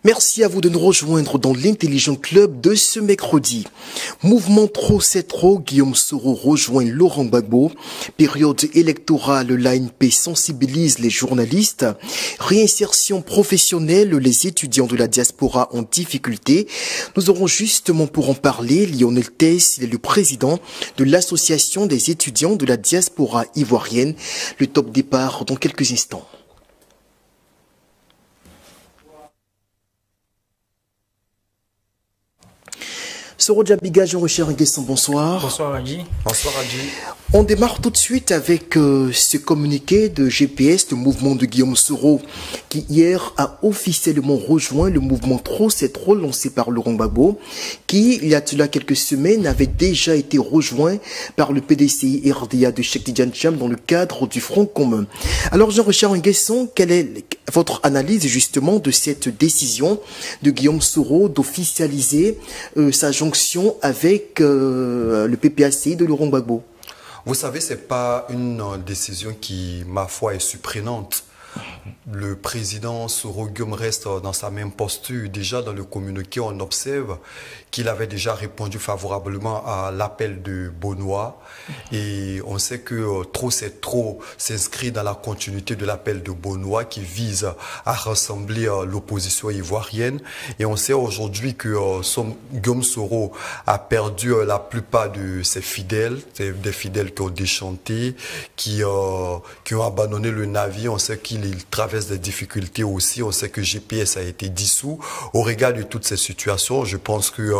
Merci à vous de nous rejoindre dans l'Intelligent Club de ce mercredi. Mouvement Trop c'est trop, Guillaume Soro rejoint Laurent Gbagbo. Période électorale, l'ANP sensibilise les journalistes. Réinsertion professionnelle, les étudiants de la diaspora en difficulté. Nous aurons justement pour en parler Lionel Tess, il est le président de l'association des étudiants de la diaspora ivoirienne. Le top départ dans quelques instants. Soro Djabiga, Jean-Richard Nguesson, bonsoir. Bonsoir Adji. Bonsoir Adji. On démarre tout de suite avec ce communiqué de GPS, le mouvement de Guillaume Soro, qui hier a officiellement rejoint le mouvement Trop c'est trop lancé par Laurent Gbagbo, qui, il y a cela quelques semaines, avait déjà été rejoint par le PDCI RDA de Cheikh Tidiane Cham dans le cadre du Front commun. Alors Jean-Richard Nguesson, quelle est votre analyse justement de cette décision de Guillaume Soro d'officialiser sa jonction avec le PPACI de Laurent Gbagbo? Vous savez, ce n'est pas une décision qui, ma foi, est surprenante. Le président Soro Guillaume reste dans sa même posture. Déjà dans le communiqué, on observe qu'il avait déjà répondu favorablement à l'appel de Benoît. Et on sait que Trop c'est trop s'inscrit dans la continuité de l'appel de Benoît qui vise à rassembler l'opposition ivoirienne. Et on sait aujourd'hui que Guillaume Soro a perdu la plupart de ses fidèles, des fidèles qui ont déchanté, qui ont abandonné le navire. On sait qu'il traverse des difficultés aussi. On sait que GPS a été dissous. Au regard de toutes ces situations, je pense que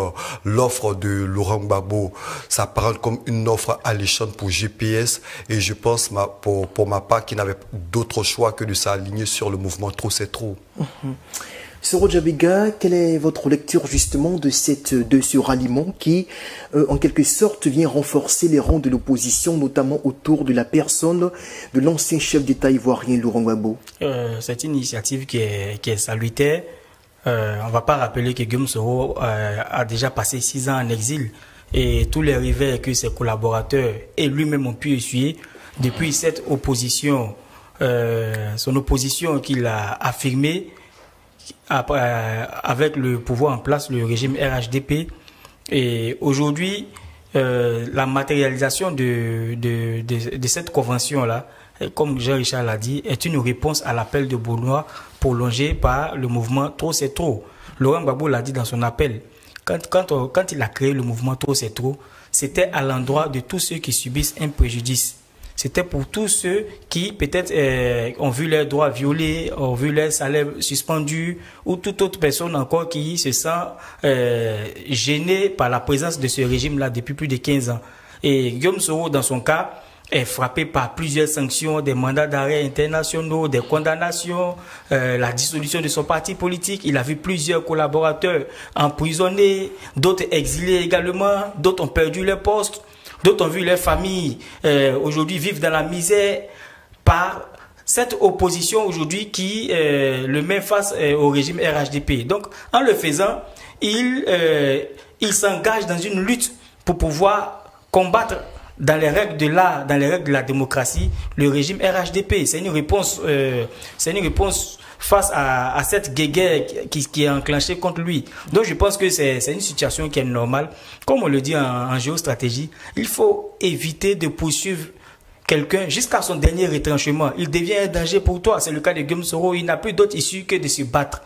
l'offre de Laurent Gbagbo s'apparente comme une offre alléchante pour GPS. Et je pense, pour ma part, qu'il n'avait d'autre choix que de s'aligner sur le mouvement Trop c'est trop. Soro Djabiga, quelle est votre lecture justement de ce ralliement qui, en quelque sorte, vient renforcer les rangs de l'opposition, notamment autour de la personne de l'ancien chef d'État ivoirien Laurent Gbagbo? C'est une initiative qui est salutaire. On ne va pas rappeler que Guillaume Soro a déjà passé 6 ans en exil et tous les revers que ses collaborateurs et lui-même ont pu essuyer depuis cette opposition, son opposition qu'il a affirmée avec le pouvoir en place, le régime RHDP. Et aujourd'hui, la matérialisation de cette convention-là, comme Jean-Richard l'a dit, est une réponse à l'appel de Benoît prolongé par le mouvement Trop c'est trop. Laurent Gbagbo l'a dit dans son appel. Quand il a créé le mouvement Trop c'est trop, c'était à l'endroit de tous ceux qui subissent un préjudice. C'était pour tous ceux qui, peut-être, ont vu leurs droits violés, ont vu leur salaire suspendu, ou toute autre personne encore qui se sent gênée par la présence de ce régime-là depuis plus de 15 ans. Et Guillaume Soro, dans son cas, est frappé par plusieurs sanctions, des mandats d'arrêt internationaux, des condamnations, la dissolution de son parti politique. Il a vu plusieurs collaborateurs emprisonnés, d'autres exilés également, d'autres ont perdu leur poste. D'autres ont vu leurs familles aujourd'hui vivre dans la misère par cette opposition aujourd'hui qui le met face au régime RHDP. Donc, en le faisant, il s'engage dans une lutte pour pouvoir combattre dans les règles de l'art, dans les règles de la démocratie, le régime RHDP. C'est une réponse face à cette guerre qui est enclenchée contre lui. Donc je pense que c'est une situation qui est normale. Comme on le dit en géostratégie, il faut éviter de poursuivre quelqu'un jusqu'à son dernier retranchement. Il devient un danger pour toi. C'est le cas de Guillaume Soro. Il n'a plus d'autre issue que de se battre.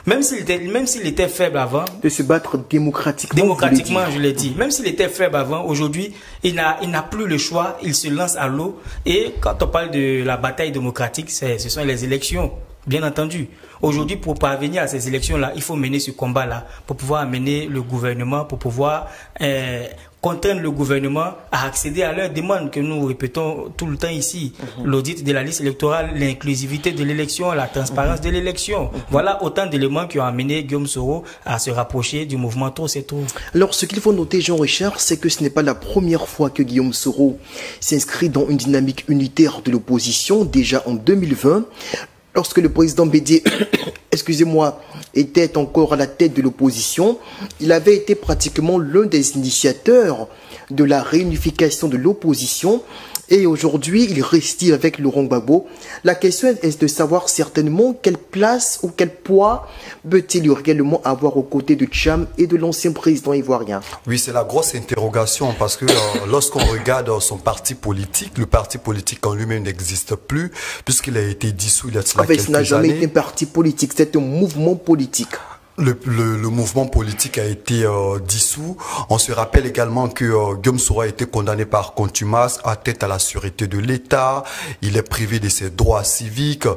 Même s'il était faible avant. De se battre démocratiquement. Démocratiquement, je l'ai dit. Même s'il était faible avant, aujourd'hui, il n'a plus le choix. Il se lance à l'eau. Et quand on parle de la bataille démocratique, ce sont les élections. Bien entendu. Aujourd'hui, pour parvenir à ces élections-là, il faut mener ce combat-là pour pouvoir amener le gouvernement, pour pouvoir contraindre le gouvernement à accéder à leurs demandes que nous répétons tout le temps ici. L'audit de la liste électorale, l'inclusivité de l'élection, la transparence de l'élection. Voilà autant d'éléments qui ont amené Guillaume Soro à se rapprocher du mouvement Trop c'est trop. Alors, ce qu'il faut noter, Jean-Richard, c'est que ce n'est pas la première fois que Guillaume Soro s'inscrit dans une dynamique unitaire de l'opposition, déjà en 2020. Lorsque le président Bédié, excusez-moi, était encore à la tête de l'opposition, il avait été pratiquement l'un des initiateurs de la réunification de l'opposition Et aujourd'hui, il reste avec Laurent Gbagbo. La question est de savoir certainement quelle place ou quel poids peut-il réellement avoir aux côtés de Tcham et de l'ancien président ivoirien. Oui, c'est la grosse interrogation parce que lorsqu'on regarde son parti politique, le parti politique en lui-même n'existe plus puisqu'il a été dissous il y a quelques années. Ce n'a jamais été un parti politique, c'est un mouvement politique. Le mouvement politique a été dissous. On se rappelle également que Guillaume Soro a été condamné par contumace, atteinte à la sûreté de l'État. Il est privé de ses droits civiques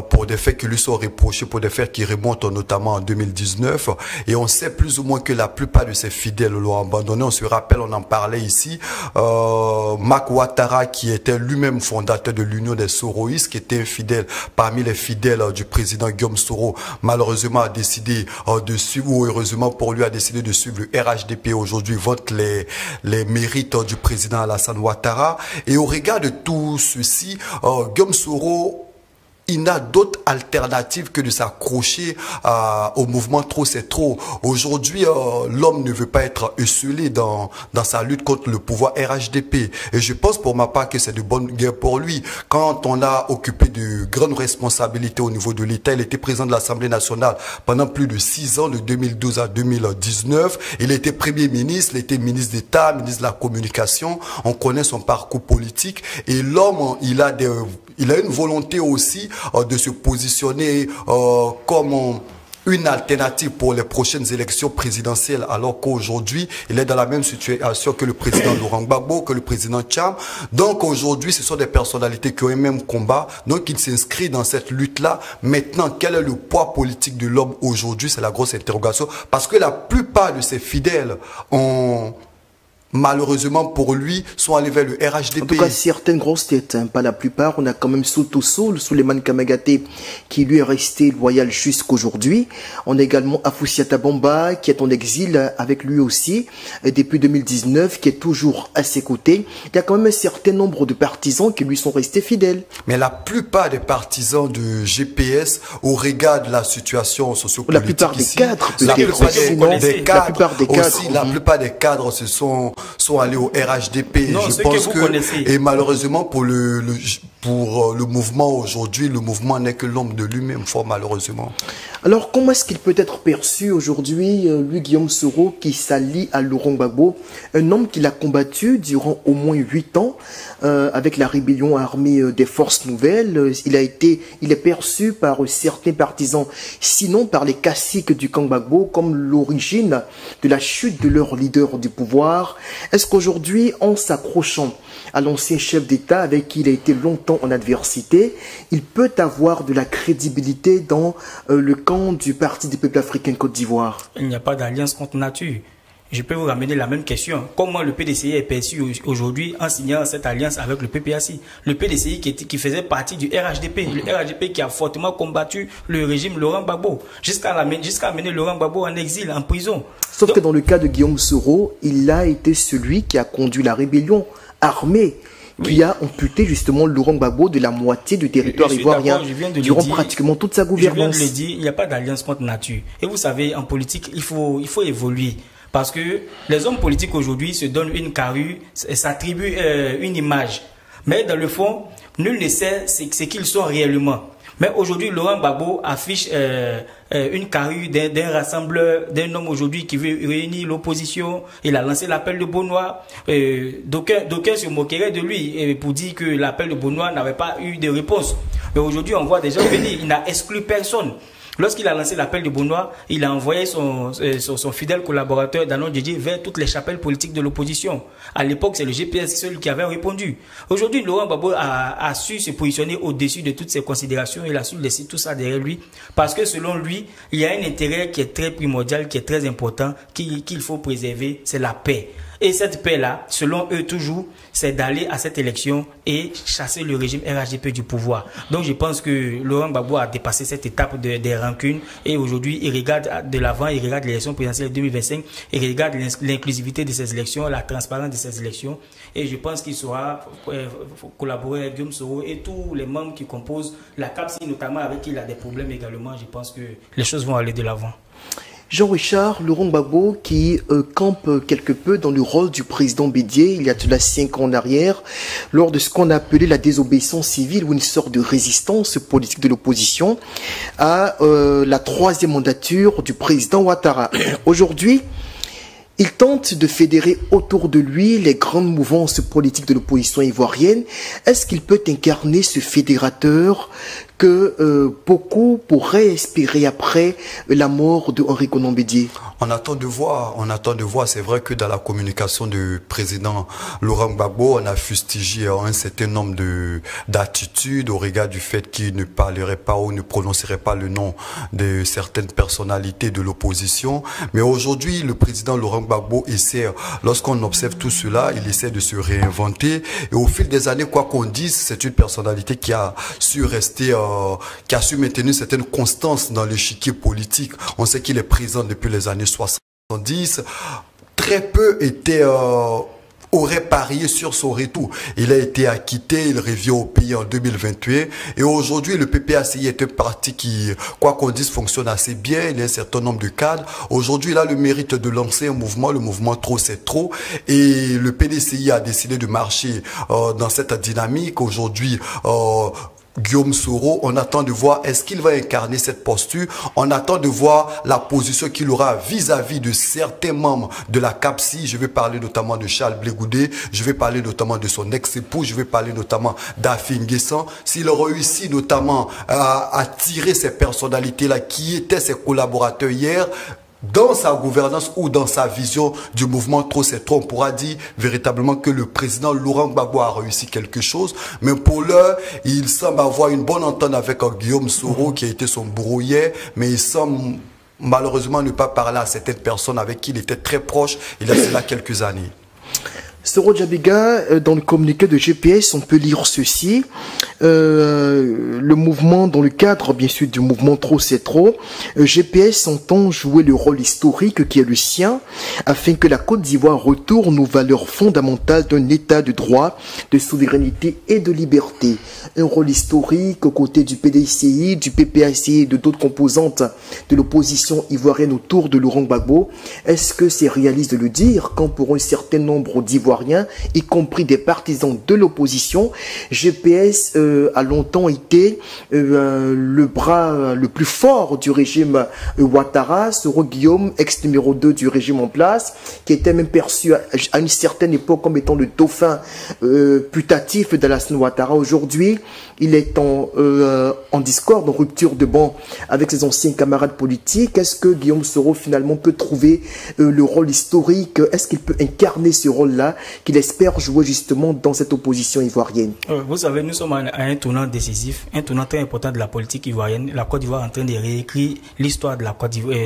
pour des faits qui lui sont reprochés, pour des faits qui remontent notamment en 2019. Et on sait plus ou moins que la plupart de ses fidèles l'ont abandonné. On se rappelle, on en parlait ici, Mac Ouattara, qui était lui-même fondateur de l'Union des Soroïstes, qui était un fidèle parmi les fidèles du président Guillaume Soro, malheureusement a décidé de suivre, ou heureusement pour lui, a décidé de suivre le RHDP. Aujourd'hui, vote les mérites du président Alassane Ouattara. Et au regard de tout ceci, Guillaume Soro, il n'a d'autre alternative que de s'accrocher au mouvement Trop c'est trop. Aujourd'hui, l'homme ne veut pas être esselé dans sa lutte contre le pouvoir RHDP. Et je pense pour ma part que c'est de bonne guerre pour lui. Quand on a occupé de grandes responsabilités au niveau de l'État, il était président de l'Assemblée nationale pendant plus de 6 ans, de 2012 à 2019. Il était Premier ministre, il était ministre d'État, ministre de la Communication. On connaît son parcours politique. Et l'homme, il a une volonté aussi de se positionner comme une alternative pour les prochaines élections présidentielles, alors qu'aujourd'hui, il est dans la même situation que le président Laurent Gbagbo, que le président Tcham. Donc aujourd'hui, ce sont des personnalités qui ont un même combat, donc il s'inscrit dans cette lutte-là. Maintenant, quel est le poids politique de l'homme aujourd'hui? C'est la grosse interrogation, parce que la plupart de ses fidèles ont... malheureusement pour lui, sont allés vers le RHDP. En tout cas, certaines grosses têtes, hein, pas la plupart. On a quand même Souto Soul, Souleymane Kamagaté, qui lui est resté loyal jusqu'aujourd'hui. On a également Afoussiata Bamba, qui est en exil avec lui aussi, depuis 2019, qui est toujours à ses côtés. Il y a quand même un certain nombre de partisans qui lui sont restés fidèles. Mais la plupart des partisans de GPS, au regard de la situation sociopolitique, la plupart des ici, cadres, la plupart des cadres se sont allés au RHDP. Non, je pense que, et malheureusement pour le mouvement aujourd'hui, le mouvement n'est que l'homme de lui-même, fort malheureusement. Alors, comment est-ce qu'il peut être perçu aujourd'hui, lui, Guillaume Soro, qui s'allie à Laurent Gbagbo, un homme qu'il a combattu durant au moins 8 ans avec la rébellion armée des forces nouvelles. Il est perçu par certains partisans, sinon par les caciques du camp Gbagbo, comme l'origine de la chute de leur leader du pouvoir. Est-ce qu'aujourd'hui, en s'accrochant à l'ancien chef d'État avec qui il a été longtemps en adversité, il peut avoir de la crédibilité dans le camp du Parti des peuples africains Côte d'Ivoire? Il n'y a pas d'alliance contre nature. Je peux vous ramener la même question. Comment le PDCI est perçu aujourd'hui en signant cette alliance avec le PPAC? Le PDCI qui faisait partie du RHDP, le RHDP qui a fortement combattu le régime Laurent Gbagbo, jusqu'à amener Laurent Gbagbo en exil, en prison. Sauf que dans le cas de Guillaume Soro, il a été celui qui a conduit la rébellion armée, qui a amputé justement Laurent Gbagbo de la moitié du territoire ivoirien durant pratiquement toute sa gouvernance. Je viens de le dire, il n'y a pas d'alliance contre nature. Et vous savez, en politique, il faut évoluer. Parce que les hommes politiques aujourd'hui se donnent une carrure, s'attribuent une image. Mais dans le fond, nul ne sait ce qu'ils sont réellement. Mais aujourd'hui, Laurent Gbagbo affiche une carrure d'un rassembleur, d'un homme aujourd'hui qui veut réunir l'opposition. Il a lancé l'appel de Benoît. D'aucuns se moqueraient de lui pour dire que l'appel de Benoît n'avait pas eu de réponse. Mais aujourd'hui, on voit des gens venir. Il n'a exclu personne. Lorsqu'il a lancé l'appel de Benoît, il a envoyé son fidèle collaborateur Danon Djedje vers toutes les chapelles politiques de l'opposition. À l'époque, c'est le GPS seul qui avait répondu. Aujourd'hui, Laurent Gbagbo a su se positionner au-dessus de toutes ces considérations. Il a su laisser tout ça derrière lui. Parce que selon lui, il y a un intérêt qui est très primordial, qui est très important, qu'il faut préserver, c'est la paix. Et cette paix-là, selon eux toujours, c'est d'aller à cette élection et chasser le régime RHDP du pouvoir. Donc je pense que Laurent Gbagbo a dépassé cette étape des rancunes et aujourd'hui il regarde de l'avant, il regarde l'élection présidentielle 2025, il regarde l'inclusivité de ces élections, la transparence de ces élections et je pense qu'il saura collaborer avec Guillaume Soro et tous les membres qui composent la CAPSI, notamment avec qui il a des problèmes également. Je pense que les choses vont aller de l'avant. Jean-Richard, Laurent Gbagbo qui campe quelque peu dans le rôle du président Bédié il y a de là 5 ans en arrière, lors de ce qu'on a appelé la désobéissance civile ou une sorte de résistance politique de l'opposition à la 3e mandature du président Ouattara. Aujourd'hui, il tente de fédérer autour de lui les grandes mouvances politiques de l'opposition ivoirienne. Est-ce qu'il peut incarner ce fédérateur que beaucoup pourraient espérer après la mort de Henri Konan Bédié? On attend de voir, C'est vrai que dans la communication du président Laurent Gbagbo, on a fustigé un certain nombre d'attitudes au regard du fait qu'il ne parlerait pas ou ne prononcerait pas le nom de certaines personnalités de l'opposition. Mais aujourd'hui, le président Laurent Gbagbo essaie, lorsqu'on observe tout cela, il essaie de se réinventer. Et au fil des années, quoi qu'on dise, c'est une personnalité qui a su rester, qui a su maintenir une certaine constance dans l'échiquier politique. On sait qu'il est présent depuis les années 70. Très peu aurait parié sur son retour. Il a été acquitté, il revient au pays en 2021. Et aujourd'hui, le PPACI est un parti qui, quoi qu'on dise, fonctionne assez bien. Il y a un certain nombre de cadres. Aujourd'hui, il a le mérite de lancer un mouvement. Le mouvement Trop c'est trop. Et le PDCI a décidé de marcher dans cette dynamique. Aujourd'hui, Guillaume Soro, on attend de voir est-ce qu'il va incarner cette posture. On attend de voir la position qu'il aura vis-à-vis de certains membres de la CAPSI. Je vais parler notamment de Charles Blé Goudé, je vais parler notamment de son ex-époux, je vais parler notamment d'Afi Nguessan. S'il réussit notamment à tirer ces personnalités-là qui étaient ses collaborateurs hier, dans sa gouvernance ou dans sa vision du mouvement Trop c'est trop, on pourra dire véritablement que le président Laurent Gbagbo a réussi quelque chose. Mais pour l'heure, il semble avoir une bonne entente avec Guillaume Soro qui a été son bourreau hier, mais il semble malheureusement ne pas parler à certaines personnes avec qui il était très proche il y a cela quelques années. Soro Djabiga, dans le communiqué de GPS, on peut lire ceci. Le mouvement, dans le cadre, bien sûr, du mouvement Trop c'est trop, GPS entend jouer le rôle historique qui est le sien, afin que la Côte d'Ivoire retourne aux valeurs fondamentales d'un état de droit, de souveraineté et de liberté. Un rôle historique aux côtés du PDCI, du PPACI et de d'autres composantes de l'opposition ivoirienne autour de Laurent Gbagbo. Est-ce que c'est réaliste de le dire quand pour un certain nombre d'Ivoiriens, y compris des partisans de l'opposition, GPS a longtemps été le bras le plus fort du régime Ouattara, Soro Guillaume, ex numéro 2 du régime en place, qui était même perçu à une certaine époque comme étant le dauphin putatif d'Alassane Ouattara. Aujourd'hui, il est en discorde, en rupture de banc avec ses anciens camarades politiques. Est-ce que Guillaume Soro finalement peut trouver le rôle historique? Est-ce qu'il peut incarner ce rôle-là qu'il espère jouer justement dans cette opposition ivoirienne? Vous savez, nous sommes à un tournant décisif, un tournant très important de la politique ivoirienne. La Côte d'Ivoire est en train de réécrire l'histoire de la Côte d'Ivoire,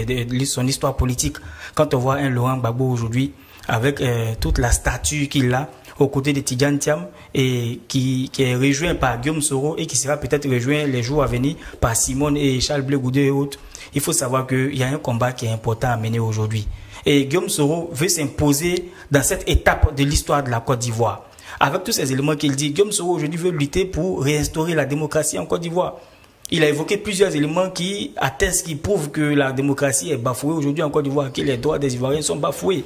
son histoire politique. Quand on voit un Laurent Gbagbo aujourd'hui, avec toute la stature qu'il a, aux côtés de Tidjane Thiam, et qui est rejoint par Guillaume Soro et qui sera peut-être rejoint les jours à venir par Simone et Charles Blé Goudé et autres. Il faut savoir qu'il y a un combat qui est important à mener aujourd'hui. Et Guillaume Soro veut s'imposer dans cette étape de l'histoire de la Côte d'Ivoire. Avec tous ces éléments qu'il dit, Guillaume Soro aujourd'hui veut lutter pour réinstaurer la démocratie en Côte d'Ivoire. Il a évoqué plusieurs éléments qui attestent, qui prouvent que la démocratie est bafouée aujourd'hui en Côte d'Ivoire, que les droits des Ivoiriens sont bafoués.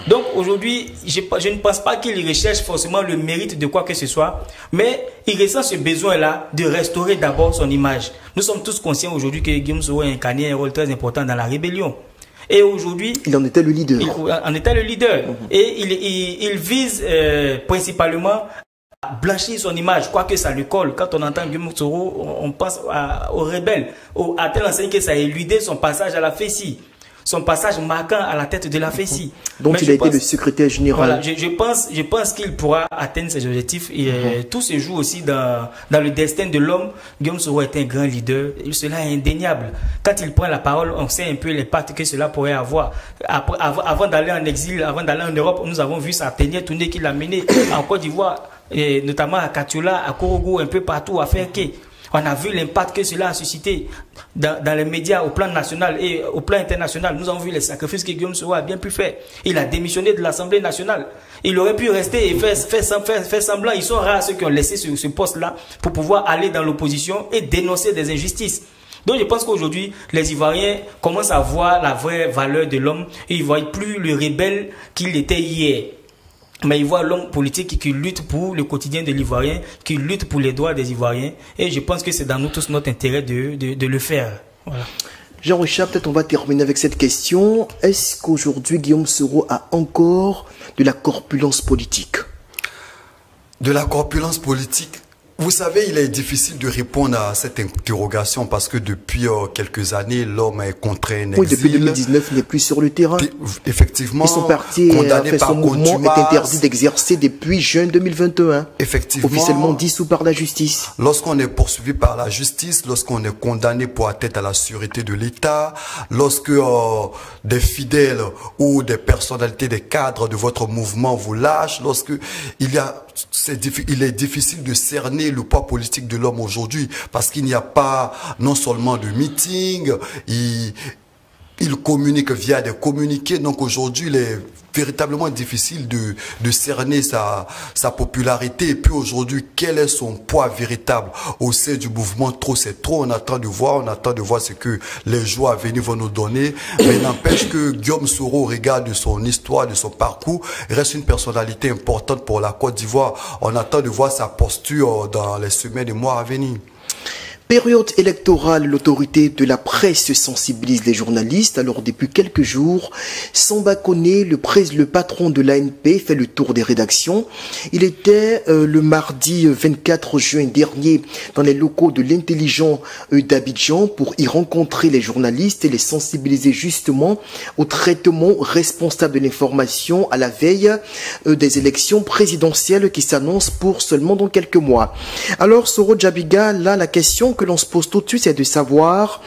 Donc aujourd'hui, je ne pense pas qu'il recherche forcément le mérite de quoi que ce soit, mais il ressent ce besoin-là de restaurer d'abord son image. Nous sommes tous conscients aujourd'hui que Guillaume Soro a incarné un rôle très important dans la rébellion. Et aujourd'hui, il en était le leader. Il en était le leader. Et il vise principalement à blanchir son image, quoique ça lui colle. Quand on entend Guillaume Soro, on pense aux rebelles, à telle enseigne que ça a éludé son passage à la FECI. Son passage marquant à la tête de la FECI. Donc il a été le secrétaire général. Voilà, je pense qu'il pourra atteindre ses objectifs. Et tout se joue aussi dans le destin de l'homme. Guillaume Soro est un grand leader. Cela est indéniable. Quand il prend la parole, on sait un peu l'impact que cela pourrait avoir. Avant d'aller en exil, avant d'aller en Europe, nous avons vu sa dernière tournée qu'il a menée en Côte d'Ivoire, notamment à Katiola, à Korogo, un peu partout, à Ferké. On a vu l'impact que cela a suscité dans les médias au plan national et au plan international. Nous avons vu les sacrifices que Guillaume Soro a bien pu faire. Il a démissionné de l'Assemblée nationale. Il aurait pu rester et faire semblant. Ils sont rares ceux qui ont laissé ce poste-là pour pouvoir aller dans l'opposition et dénoncer des injustices. Donc je pense qu'aujourd'hui, les Ivoiriens commencent à voir la vraie valeur de l'homme et ils ne voient plus le rebelle qu'il était hier. Mais ils voient l'homme politique qui lutte pour le quotidien de l'Ivoirien, qui lutte pour les droits des Ivoiriens. Et je pense que c'est dans nous tous notre intérêt de le faire. Voilà. Jean-Richard, peut-être on va terminer avec cette question. Est-ce qu'aujourd'hui, Guillaume Soro a encore de la corpulence politique? De la corpulence politique? Vous savez, il est difficile de répondre à cette interrogation parce que depuis quelques années, l'homme est contraint un exil. Oui, depuis 2019, il n'est plus sur le terrain. Effectivement, et son parti, condamné par son mouvement contumace, est interdit d'exercer depuis juin 2021. Effectivement, officiellement dissous par la justice. Lorsqu'on est poursuivi par la justice, lorsqu'on est condamné pour atteinte à la sûreté de l'État, lorsque des fidèles ou des personnalités, des cadres de votre mouvement vous lâchent, lorsque il est difficile de cerner le poids politique de l'homme aujourd'hui parce qu'il n'y a pas non seulement de meeting, il communique via des communiqués. Donc aujourd'hui, il est véritablement difficile de cerner sa popularité. Et puis aujourd'hui, quel est son poids véritable au sein du mouvement Trop c'est trop? On attend de voir ce que les jours à venir vont nous donner. Mais n'empêche que Guillaume Soro, au regard de son histoire, de son parcours, reste une personnalité importante pour la Côte d'Ivoire. On attend de voir sa posture dans les semaines et mois à venir. Période électorale, l'autorité de la presse sensibilise les journalistes. Alors depuis quelques jours, Samba Koné, le patron de l'ANP, fait le tour des rédactions. Il était le mardi 24 juin dernier dans les locaux de l'intelligent d'Abidjan pour y rencontrer les journalistes et les sensibiliser justement au traitement responsable de l'information à la veille des élections présidentielles qui s'annoncent pour seulement dans quelques mois. Alors Soro Djabiga, là la question que l'on se pose tout de suite, c'est de savoir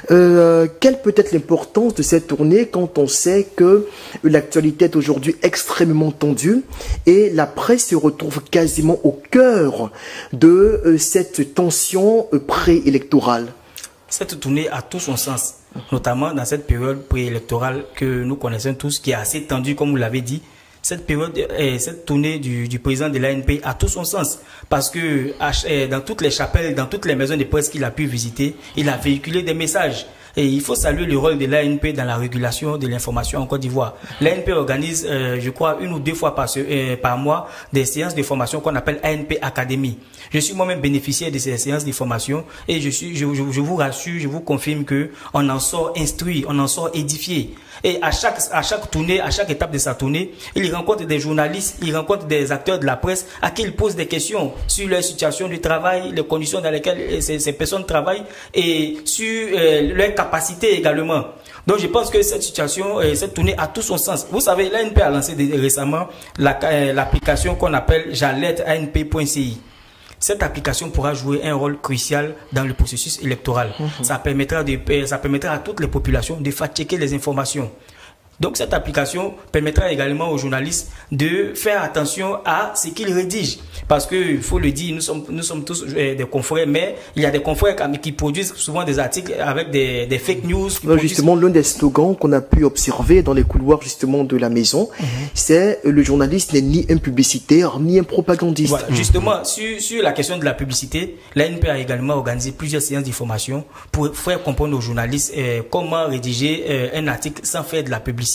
quelle peut être l'importance de cette tournée quand on sait que l'actualité est aujourd'hui extrêmement tendue et la presse se retrouve quasiment au cœur de cette tension préélectorale. Cette tournée a tout son sens, notamment dans cette période préélectorale que nous connaissons tous, qui est assez tendue, comme vous l'avez dit. Cette période, cette tournée du président de l'ANP a tout son sens parce que dans toutes les chapelles, dans toutes les maisons de presse qu'il a pu visiter, il a véhiculé des messages. Et il faut saluer le rôle de l'ANP dans la régulation de l'information en Côte d'Ivoire. L'ANP organise, je crois, 1 ou 2 fois par mois des séances de formation qu'on appelle ANP Academy. Je suis moi-même bénéficiaire de ces séances de formation et je vous rassure, je vous confirme que on en sort instruit, on en sort édifié. Et à chaque tournée, à chaque étape de sa tournée, il rencontre des journalistes, il rencontre des acteurs de la presse à qui il pose des questions sur leur situation de travail, les conditions dans lesquelles ces personnes travaillent et sur leur capacité également. Donc je pense que cette situation, cette tournée a tout son sens. Vous savez, l'ANP a lancé récemment l'application qu'on appelle jalette.anp.ci. Cette application pourra jouer un rôle crucial dans le processus électoral. Ça permettra à toutes les populations de fact-checker les informations. Donc cette application permettra également aux journalistes de faire attention à ce qu'ils rédigent. Parce qu'il faut le dire, nous sommes tous des confrères, mais il y a des confrères qui produisent souvent des articles avec des fake news. Justement, l'un des slogans qu'on a pu observer dans les couloirs justement de la maison, c'est le journaliste n'est ni un publicitaire ni un propagandiste. Voilà, justement, sur la question de la publicité, l'ANP a également organisé plusieurs séances d'information pour faire comprendre aux journalistes comment rédiger un article sans faire de la publicité.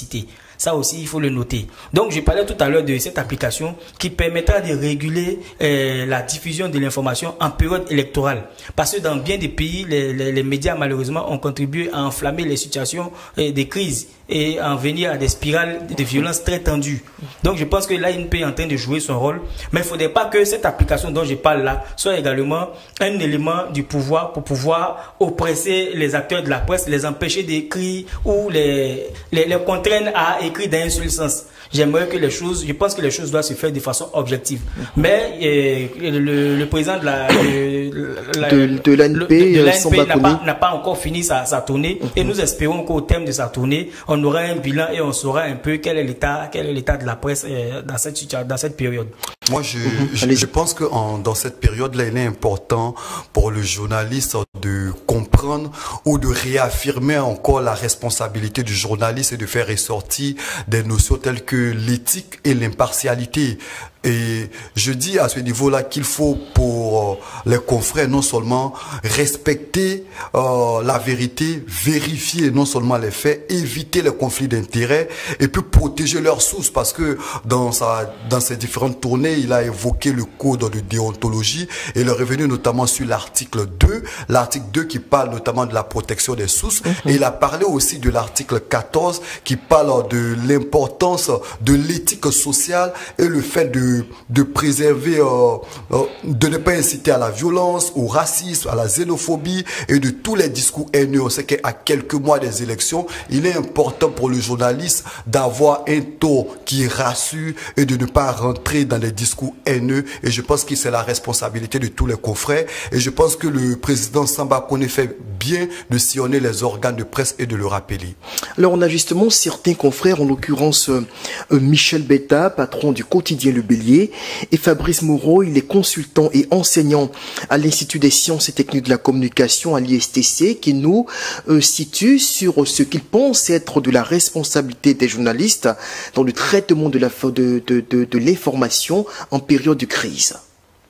Ça aussi, il faut le noter. Donc, je parlais tout à l'heure de cette application qui permettra de réguler la diffusion de l'information en période électorale. Parce que dans bien des pays, les médias, malheureusement, ont contribué à enflammer les situations des crises et à en venir à des spirales de violence très tendues. Donc, je pense que l'ANP est en train de jouer son rôle. Mais il ne faudrait pas que cette application dont je parle là soit également un élément du pouvoir pour pouvoir oppresser les acteurs de la presse, les empêcher d'écrire ou les contraindre à écrire dans un seul sens. J'aimerais que je pense que les choses doivent se faire de façon objective. Mais le président de l'ANP n'a pas encore fini sa tournée et nous espérons qu'au terme de sa tournée, on aura un bilan et on saura un peu quel est l'état de la presse dans cette période. Moi, je pense que dans cette période-là, il est important pour le journaliste de comprendre reprendre ou de réaffirmer encore la responsabilité du journaliste et de faire ressortir des notions telles que l'éthique et l'impartialité. Et je dis à ce niveau-là qu'il faut pour les confrères non seulement respecter la vérité, vérifier non seulement les faits, éviter les conflits d'intérêts et puis protéger leurs sources, parce que dans ses différentes tournées, il a évoqué le code de déontologie et il est revenu notamment sur l'article 2 qui parle notamment de la protection des sources, et il a parlé aussi de l'article 14 qui parle de l'importance de l'éthique sociale et le fait de préserver, de ne pas inciter à la violence, au racisme, à la xénophobie et de tous les discours haineux. On sait qu'à quelques mois des élections, il est important pour le journaliste d'avoir un ton qui rassure et de ne pas rentrer dans des discours haineux. Et je pense que c'est la responsabilité de tous les confrères. Et je pense que le président Samba Kone fait bien de sillonner les organes de presse et de le rappeler. Alors on a justement certains confrères, en l'occurrence Michel Betta, patron du quotidien Le Bélier, et Fabrice Moreau, il est consultant et enseignant à l'Institut des sciences et techniques de la communication à l'ISTC, qui nous situe sur ce qu'il pense être de la responsabilité des journalistes dans le traitement de l'information en période de crise.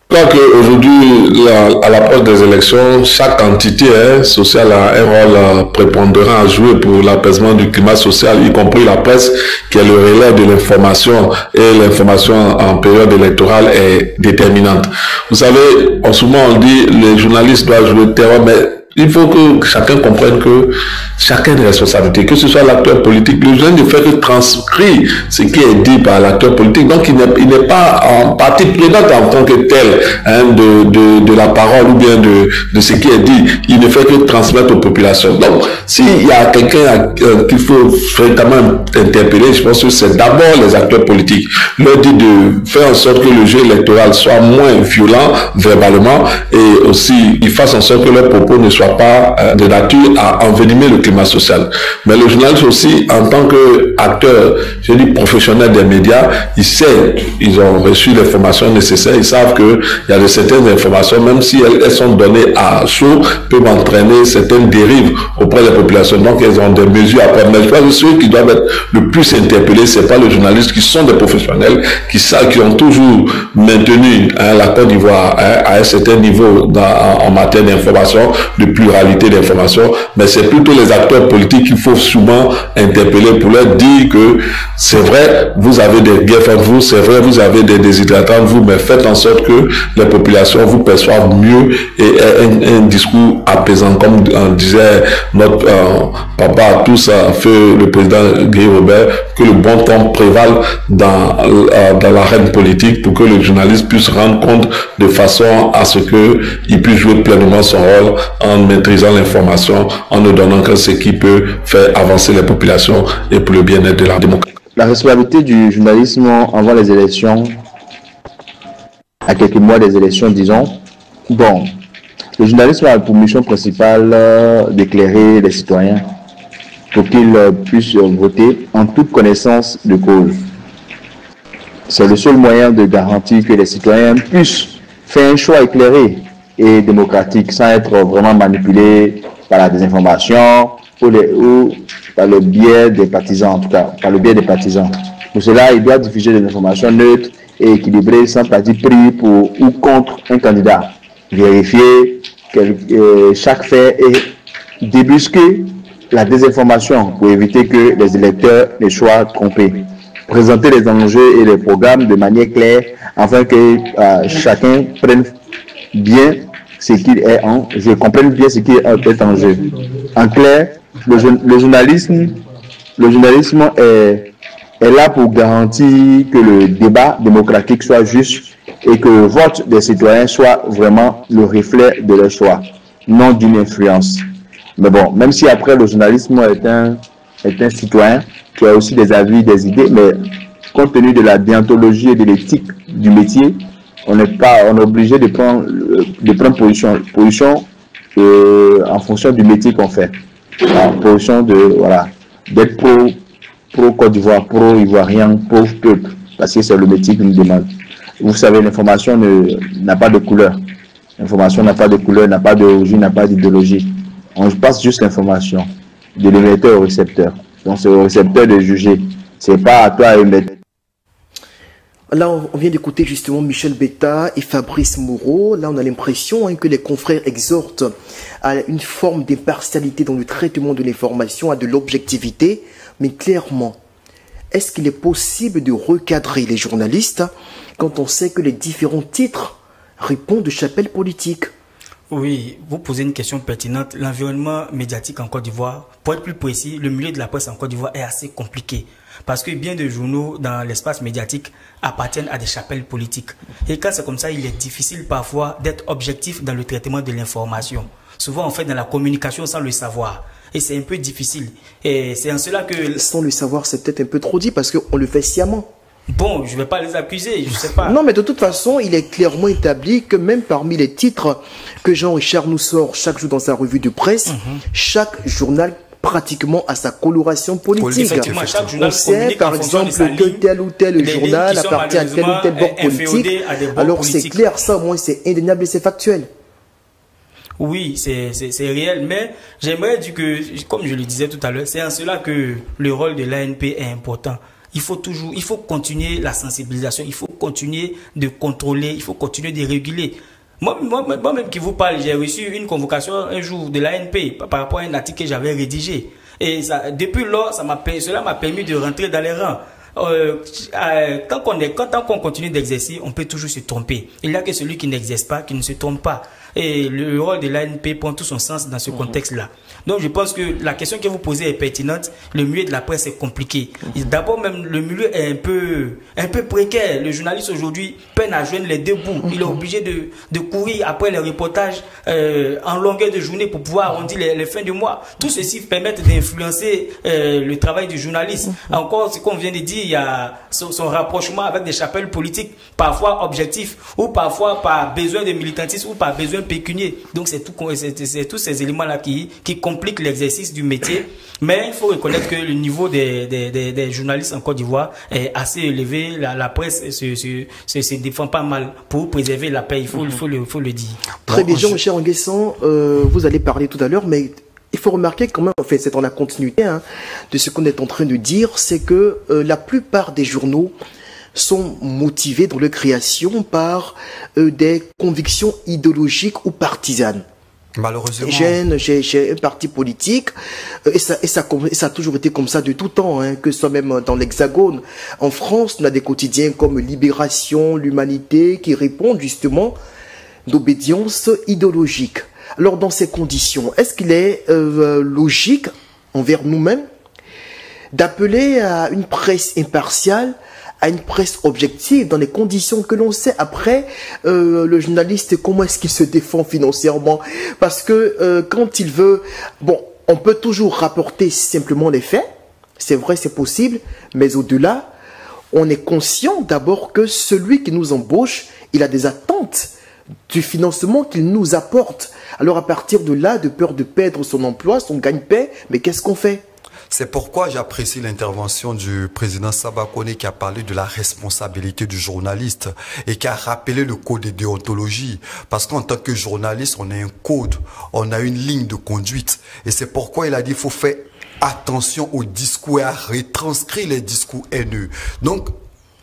Je crois qu'aujourd'hui, à l'approche des élections, chaque entité sociale a un rôle prépondérant à jouer pour l'apaisement du climat social, y compris la presse, qui est le relais de l'information, et l'information en période électorale est déterminante. Vous savez, souvent on dit les journalistes doivent jouer le terrain, mais il faut que chacun comprenne que chacun a une responsabilité, que ce soit l'acteur politique. Le journaliste ne fait que transcrire ce qui est dit par l'acteur politique. Donc, il n'est pas en partie prenante en tant que tel de la parole ou bien de ce qui est dit. Il ne fait que transmettre aux populations. Donc, s'il y a quelqu'un qu'il faut fréquemment interpeller, je pense que c'est d'abord les acteurs politiques. Leur dit de faire en sorte que le jeu électoral soit moins violent verbalement et aussi ils fassent en sorte que leurs propos ne soient pas de nature à envenimer le climat social. Mais le journaliste aussi, en tant qu'acteur, je dis professionnel des médias, ils ont reçu les formations nécessaires, ils savent qu'il y a de certaines informations, même si elles sont données à chaud, peuvent entraîner certaines dérives auprès des populations. Donc, ils ont des mesures à prendre. Mais je pense que ceux qui doivent être le plus interpellés, c'est pas les journalistes qui sont des professionnels, qui ont toujours maintenu la Côte d'Ivoire à un certain niveau en matière d'information, de pluralité d'information, mais c'est plutôt les acteurs politiques qu'il faut souvent interpeller pour leur dire que c'est vrai, vous avez des guerres entre vous, c'est vrai, vous avez des déshydratants entre vous, mais faites en sorte que les populations vous perçoivent mieux et un discours apaisant, comme disait notre papa à tous, feu le président Guy Robert, que le bon temps prévale dans l'arène politique pour que le journaliste puisse rendre compte de façon à ce qu'il puisse jouer pleinement son rôle en maîtrisant l'information, en ne donnant que ce qui peut faire avancer les populations et pour le bien-être de la démocratie. La responsabilité du journalisme avant les élections, à quelques mois des élections, disons. Bon, le journalisme a pour mission principale d'éclairer les citoyens pour qu'ils puissent voter en toute connaissance de cause. C'est le seul moyen de garantir que les citoyens puissent faire un choix éclairé et démocratique sans être vraiment manipulés par la désinformation ou par le biais des partisans, en tout cas, par le biais des partisans. Pour cela, il doit diffuser des informations neutres et équilibrées sans parti pris pour ou contre un candidat. Vérifier chaque fait et débusquer la désinformation pour éviter que les électeurs ne soient trompés. Présenter les enjeux et les programmes de manière claire afin que chacun prenne bien ce qu'il est en jeu, comprenne bien ce qui est en jeu. En clair, le journalisme est là pour garantir que le débat démocratique soit juste et que le vote des citoyens soit vraiment le reflet de leur choix, non d'une influence. Mais bon, même si après le journalisme est un citoyen qui a aussi des avis, des idées, mais compte tenu de la déontologie et de l'éthique du métier, on est obligé de prendre position en fonction du métier qu'on fait. En position d'être pro Côte d'Ivoire, pro Ivoirien, pro peuple, parce que c'est le métier qui nous demande. Vous savez, l'information n'a pas de couleur. L'information n'a pas de couleur, n'a pas d'origine, n'a pas d'idéologie. On passe juste l'information de l'émetteur au récepteur. Donc c'est au récepteur de juger. C'est pas à toi à émettre. Là, on vient d'écouter justement Michel Betta et Fabrice Moreau. Là, on a l'impression que les confrères exhortent à une forme d'impartialité dans le traitement de l'information, à de l'objectivité. Mais clairement, est-ce qu'il est possible de recadrer les journalistes quand on sait que les différents titres répondent de chapelle politique? Oui, vous posez une question pertinente. L'environnement médiatique en Côte d'Ivoire, pour être plus précis, le milieu de la presse en Côte d'Ivoire est assez compliqué. Parce que bien de journaux dans l'espace médiatique appartiennent à des chapelles politiques. Et quand c'est comme ça, il est difficile parfois d'être objectif dans le traitement de l'information. Souvent, on fait dans la communication sans le savoir. Et c'est un peu difficile. Et c'est en cela que... Sans le savoir, c'est peut-être un peu trop dit parce qu'on le fait sciemment. Bon, je ne vais pas les accuser, je ne sais pas. Non, mais de toute façon, il est clairement établi que même parmi les titres que Jean-Richard nous sort chaque jour dans sa revue de presse, chaque journal pratiquement a sa coloration politique. Effectivement, chaque journal on sait par exemple que tel ou tel journal appartient à tel ou tel bord politique. Alors c'est clair, ça au moins c'est indéniable et c'est factuel. Oui, c'est réel, mais j'aimerais dire que, comme je le disais tout à l'heure, c'est en cela que le rôle de l'ANP est important. Il faut continuer la sensibilisation, il faut continuer de contrôler, il faut continuer de réguler. Moi-même qui vous parle, j'ai reçu une convocation un jour de l'ANP par rapport à un article que j'avais rédigé. Et ça, depuis lors, cela m'a permis de rentrer dans les rangs. Tant qu'on continue d'exercer, on peut toujours se tromper. Il n'y a que celui qui n'exerce pas, qui ne se trompe pas. Et le rôle de l'ANP prend tout son sens dans ce contexte-là. Donc je pense que la question que vous posez est pertinente. Le milieu de la presse est compliqué. D'abord même, le milieu est un peu précaire. Le journaliste aujourd'hui peine à joindre les deux bouts. Il est obligé de courir après les reportages en longueur de journée pour pouvoir arrondir les fins de mois. Tout ceci permet d'influencer le travail du journaliste. Encore, ce qu'on vient de dire, il y a son rapprochement avec des chapelles politiques, parfois objectifs, ou parfois par besoin de militantisme, ou par besoin pécunier. Donc c'est tous ces éléments-là qui compliquent l'exercice du métier. Mais il faut reconnaître que le niveau des journalistes en Côte d'Ivoire est assez élevé. La presse se défend pas mal pour préserver la paix. Il faut le dire. Très bien, Jean-Michel Nguessan, vous allez parler tout à l'heure, mais il faut remarquer quand même, en fait, c'est dans la continuité de ce qu'on est en train de dire, c'est que la plupart des journaux sont motivés dans leur création par des convictions idéologiques ou partisanes. Malheureusement. J'ai un parti politique et ça a toujours été comme ça de tout temps, que ce soit même dans l'Hexagone. En France, on a des quotidiens comme Libération, l'Humanité qui répondent justement d'obédience idéologique. Alors dans ces conditions, est-ce qu'il est logique envers nous-mêmes d'appeler à une presse impartiale, à une presse objective dans les conditions que l'on sait? Après, le journaliste, comment est-ce qu'il se défend financièrement? Parce que quand il veut... Bon, on peut toujours rapporter simplement les faits. C'est vrai, c'est possible. Mais au-delà, on est conscient d'abord que celui qui nous embauche, il a des attentes du financement qu'il nous apporte. Alors à partir de là, de peur de perdre son emploi, son gagne-pain, mais qu'est-ce qu'on fait? C'est pourquoi j'apprécie l'intervention du président Saba Kone qui a parlé de la responsabilité du journaliste et qui a rappelé le code de déontologie. Parce qu'en tant que journaliste, on a un code, on a une ligne de conduite. Et c'est pourquoi il a dit qu'il faut faire attention aux discours et à retranscrire les discours haineux. Donc,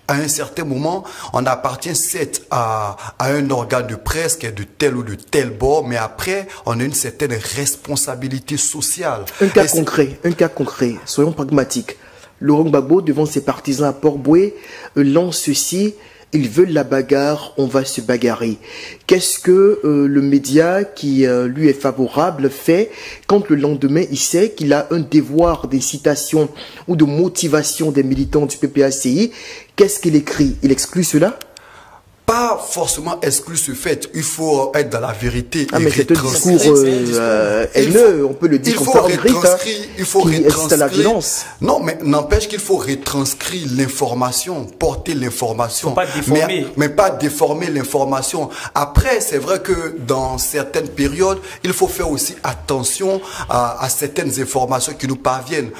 à un certain moment, on appartient certes à un organe de presse qui est de tel ou de tel bord, mais après, on a une certaine responsabilité sociale. Un cas concret, soyons pragmatiques. Laurent Gbagbo, devant ses partisans à Port-Boué, lance ceci: ils veulent la bagarre, on va se bagarrer. Qu'est-ce que le média qui lui est favorable fait quand le lendemain il sait qu'il a un devoir d'incitation ou de motivation des militants du PPACI? Qu'est-ce qu'il écrit? Il exclut cela? Pas forcément exclu ce fait. Il faut être dans la vérité. Ah, mais c'est un discours haineux, on peut le dire comme ça, il faut retranscrire la violence. Non, mais n'empêche qu'il faut retranscrire l'information, porter l'information. Mais pas déformer l'information. Après, c'est vrai que dans certaines périodes, il faut faire aussi attention à certaines informations qui nous parviennent.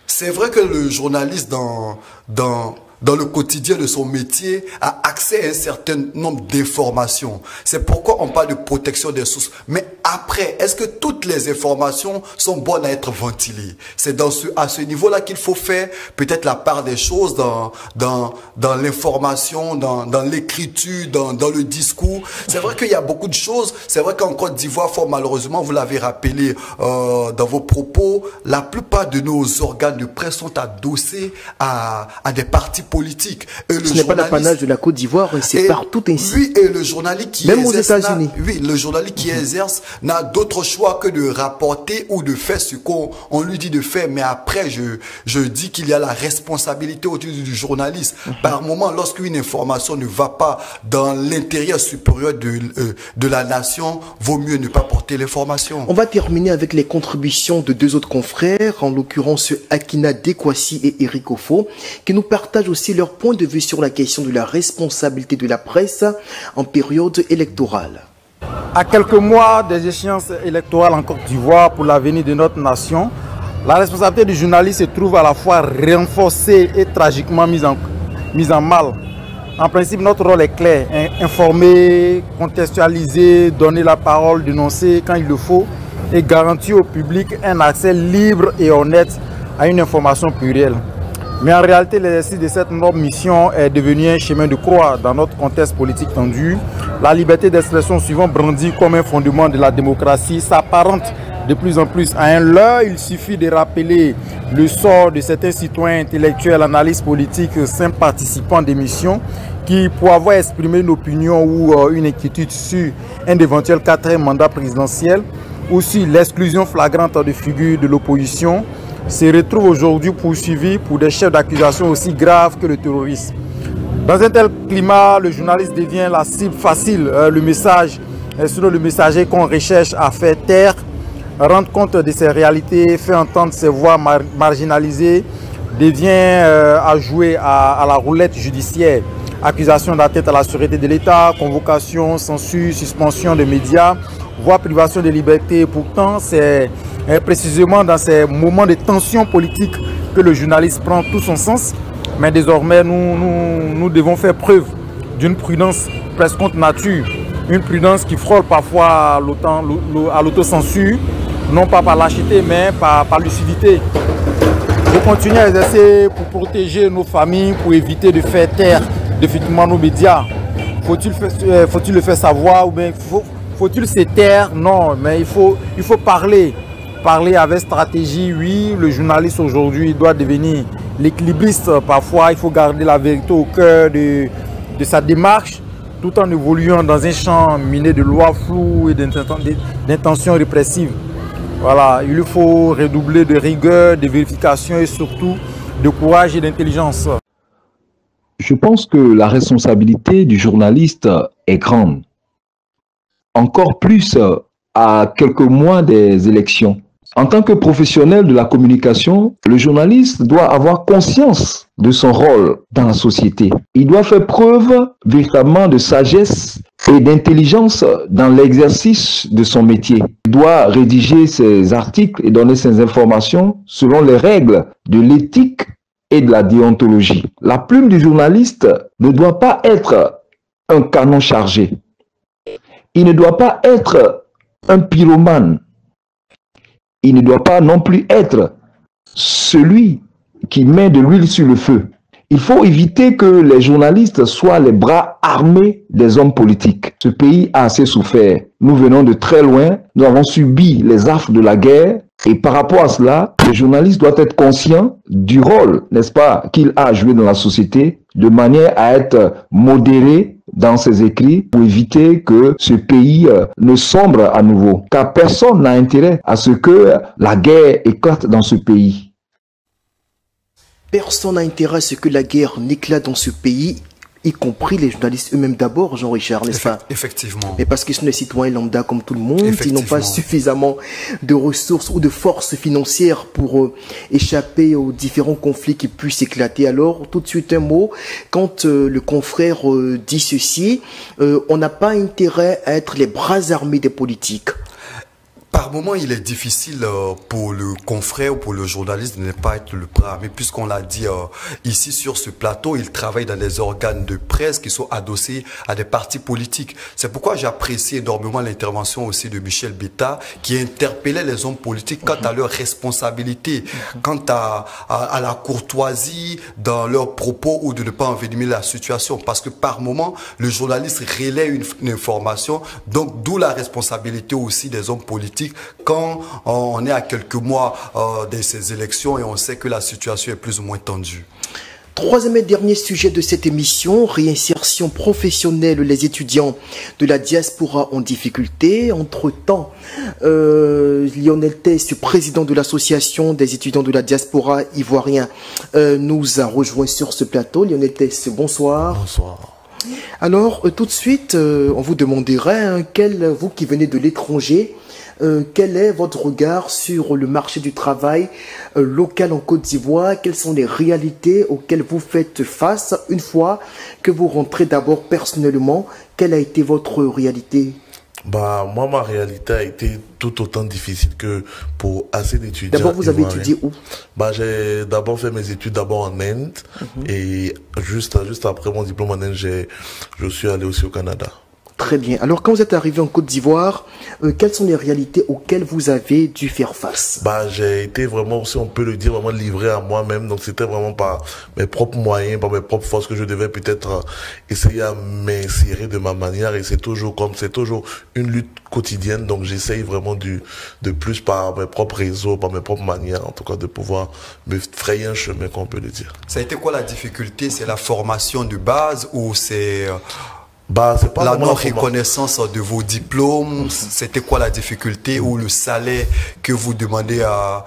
C'est vrai que le journaliste dans dans le quotidien de son métier, a accès à un certain nombre d'informations. C'est pourquoi on parle de protection des sources. Mais après, est-ce que toutes les informations sont bonnes à être ventilées? C'est à ce niveau-là qu'il faut faire peut-être la part des choses dans l'information, dans l'écriture, dans le discours. C'est vrai qu'il y a beaucoup de choses. C'est vrai qu'en Côte d'Ivoire, fort malheureusement, vous l'avez rappelé dans vos propos, la plupart de nos organes de presse sont adossés à des partis politiques. Ce n'est pas l'apanage de la Côte d'Ivoire, c'est partout ainsi. Oui, et le journaliste qui même aux États-Unis. Oui, le journaliste qui exerce n'a d'autre choix que de rapporter ou de faire ce qu'on lui dit de faire. Mais après, je dis qu'il y a la responsabilité au-dessus du journaliste. Par moment, lorsqu'une information ne va pas dans l'intérieur supérieur de la nation, vaut mieux ne pas porter l'information. On va terminer avec les contributions de deux autres confrères, en l'occurrence Akina Dekwasi et Eric Ofo, qui nous partagent aussi leur point de vue sur la question de la responsabilité de la presse en période électorale. À quelques mois des échéances électorales en Côte d'Ivoire pour l'avenir de notre nation, la responsabilité du journaliste se trouve à la fois renforcée et tragiquement mise en mal. En principe, notre rôle est clair, informer, contextualiser, donner la parole, dénoncer quand il le faut et garantir au public un accès libre et honnête à une information plurielle. Mais en réalité, l'exercice de cette noble mission est devenu un chemin de croix dans notre contexte politique tendu. La liberté d'expression, souvent brandie comme un fondement de la démocratie, s'apparente de plus en plus à un leurre. Il suffit de rappeler le sort de certains citoyens intellectuels, analystes politiques, simples participants d'émissions qui, pour avoir exprimé une opinion ou une inquiétude sur un éventuel 4e mandat présidentiel ou sur l'exclusion flagrante de figures de l'opposition, se retrouvent aujourd'hui poursuivis pour des chefs d'accusation aussi graves que le terrorisme. Dans un tel climat, le journaliste devient la cible facile. Le message, selon le messager qu'on recherche à faire taire, rendre compte de ses réalités, faire entendre ses voix marginalisées, devient à jouer à la roulette judiciaire. Accusation d'atteinte à la sûreté de l'État, convocation, censure, suspension des médias, voire privation de liberté. Pourtant, c'est précisément dans ces moments de tension politique que le journaliste prend tout son sens. Mais désormais, nous devons faire preuve d'une prudence presque contre nature. Une prudence qui frôle parfois à l'autocensure, non pas par lâcheté, mais par lucidité. Il faut continuer à exercer pour protéger nos familles, pour éviter de faire taire définitivement nos médias. Faut-il le faire savoir ou bien faut-il se taire? Non, mais il faut parler. Parler avec stratégie, oui. Le journaliste aujourd'hui doit devenir l'équilibriste. Parfois, il faut garder la vérité au cœur de sa démarche, tout en évoluant dans un champ miné de lois floues et d'intentions répressives. Voilà, il faut redoubler de rigueur, de vérification et surtout de courage et d'intelligence. Je pense que la responsabilité du journaliste est grande. Encore plus à quelques mois des élections. En tant que professionnel de la communication, le journaliste doit avoir conscience de son rôle dans la société. Il doit faire preuve véritablement de sagesse et d'intelligence dans l'exercice de son métier. Il doit rédiger ses articles et donner ses informations selon les règles de l'éthique et de la déontologie. La plume du journaliste ne doit pas être un canon chargé. Il ne doit pas être un pyromane. Il ne doit pas non plus être celui qui met de l'huile sur le feu. Il faut éviter que les journalistes soient les bras armés des hommes politiques. Ce pays a assez souffert. Nous venons de très loin. Nous avons subi les affres de la guerre. Et par rapport à cela, le journaliste doit être conscient du rôle, n'est-ce pas, qu'il a joué dans la société, de manière à être modéré dans ses écrits pour éviter que ce pays ne sombre à nouveau. Car personne n'a intérêt à ce que la guerre éclate dans ce pays. Personne n'a intérêt à ce que la guerre n'éclate dans ce pays, y compris les journalistes eux-mêmes d'abord, Jean-Richard, n'est-ce pas? Effectivement. Mais parce qu'ils sont des citoyens lambda comme tout le monde, ils n'ont pas suffisamment de ressources ou de forces financières pour échapper aux différents conflits qui puissent éclater. Alors, tout de suite un mot, quand le confrère dit ceci, on n'a pas intérêt à être les bras armés des politiques. Par moment, il est difficile pour le confrère ou pour le journaliste de ne pas être le premier, puisqu'on l'a dit ici sur ce plateau, il travaille dans des organes de presse qui sont adossés à des partis politiques. C'est pourquoi j'apprécie énormément l'intervention aussi de Michel Betta, qui interpellait les hommes politiques quant à leurs responsabilités, quant à la courtoisie dans leurs propos ou de ne pas envenimer la situation. Parce que par moment, le journaliste relaie une information, donc d'où la responsabilité aussi des hommes politiques quand on est à quelques mois de ces élections et on sait que la situation est plus ou moins tendue. Troisième et dernier sujet de cette émission, réinsertion professionnelle, les étudiants de la diaspora en difficulté. Entre-temps, Lionel Tess, président de l'association des étudiants de la diaspora ivoirien, nous a rejoint sur ce plateau. Lionel Tess, bonsoir. Bonsoir. Alors, tout de suite, on vous demanderait, vous qui venez de l'étranger, quel est votre regard sur le marché du travail local en Côte d'Ivoire? Quelles sont les réalités auxquelles vous faites face une fois que vous rentrez d'abord personnellement? Quelle a été votre réalité? Bah, moi, ma réalité a été tout autant difficile que pour assez d'étudiants. D'abord, vous avez étudié où? Bah, j'ai d'abord fait mes études d'abord en Inde et juste après mon diplôme en Inde, je suis allé aussi au Canada. Très bien. Alors, quand vous êtes arrivé en Côte d'Ivoire, quelles sont les réalités auxquelles vous avez dû faire face? Bah, j'ai été vraiment, si on peut le dire, vraiment livré à moi-même. Donc, c'était vraiment par mes propres moyens, par mes propres forces que je devais peut-être essayer à m'insérer de ma manière. Et c'est toujours une lutte quotidienne. Donc, j'essaye vraiment de plus par mes propres réseaux, par mes propres manières, en tout cas, de pouvoir me frayer un chemin, qu'on peut le dire. Ça a été quoi la difficulté? C'est la formation de base ou c'est... Bah, c'est pas la non-reconnaissance de vos diplômes? C'était quoi la difficulté ou le salaire que vous demandez à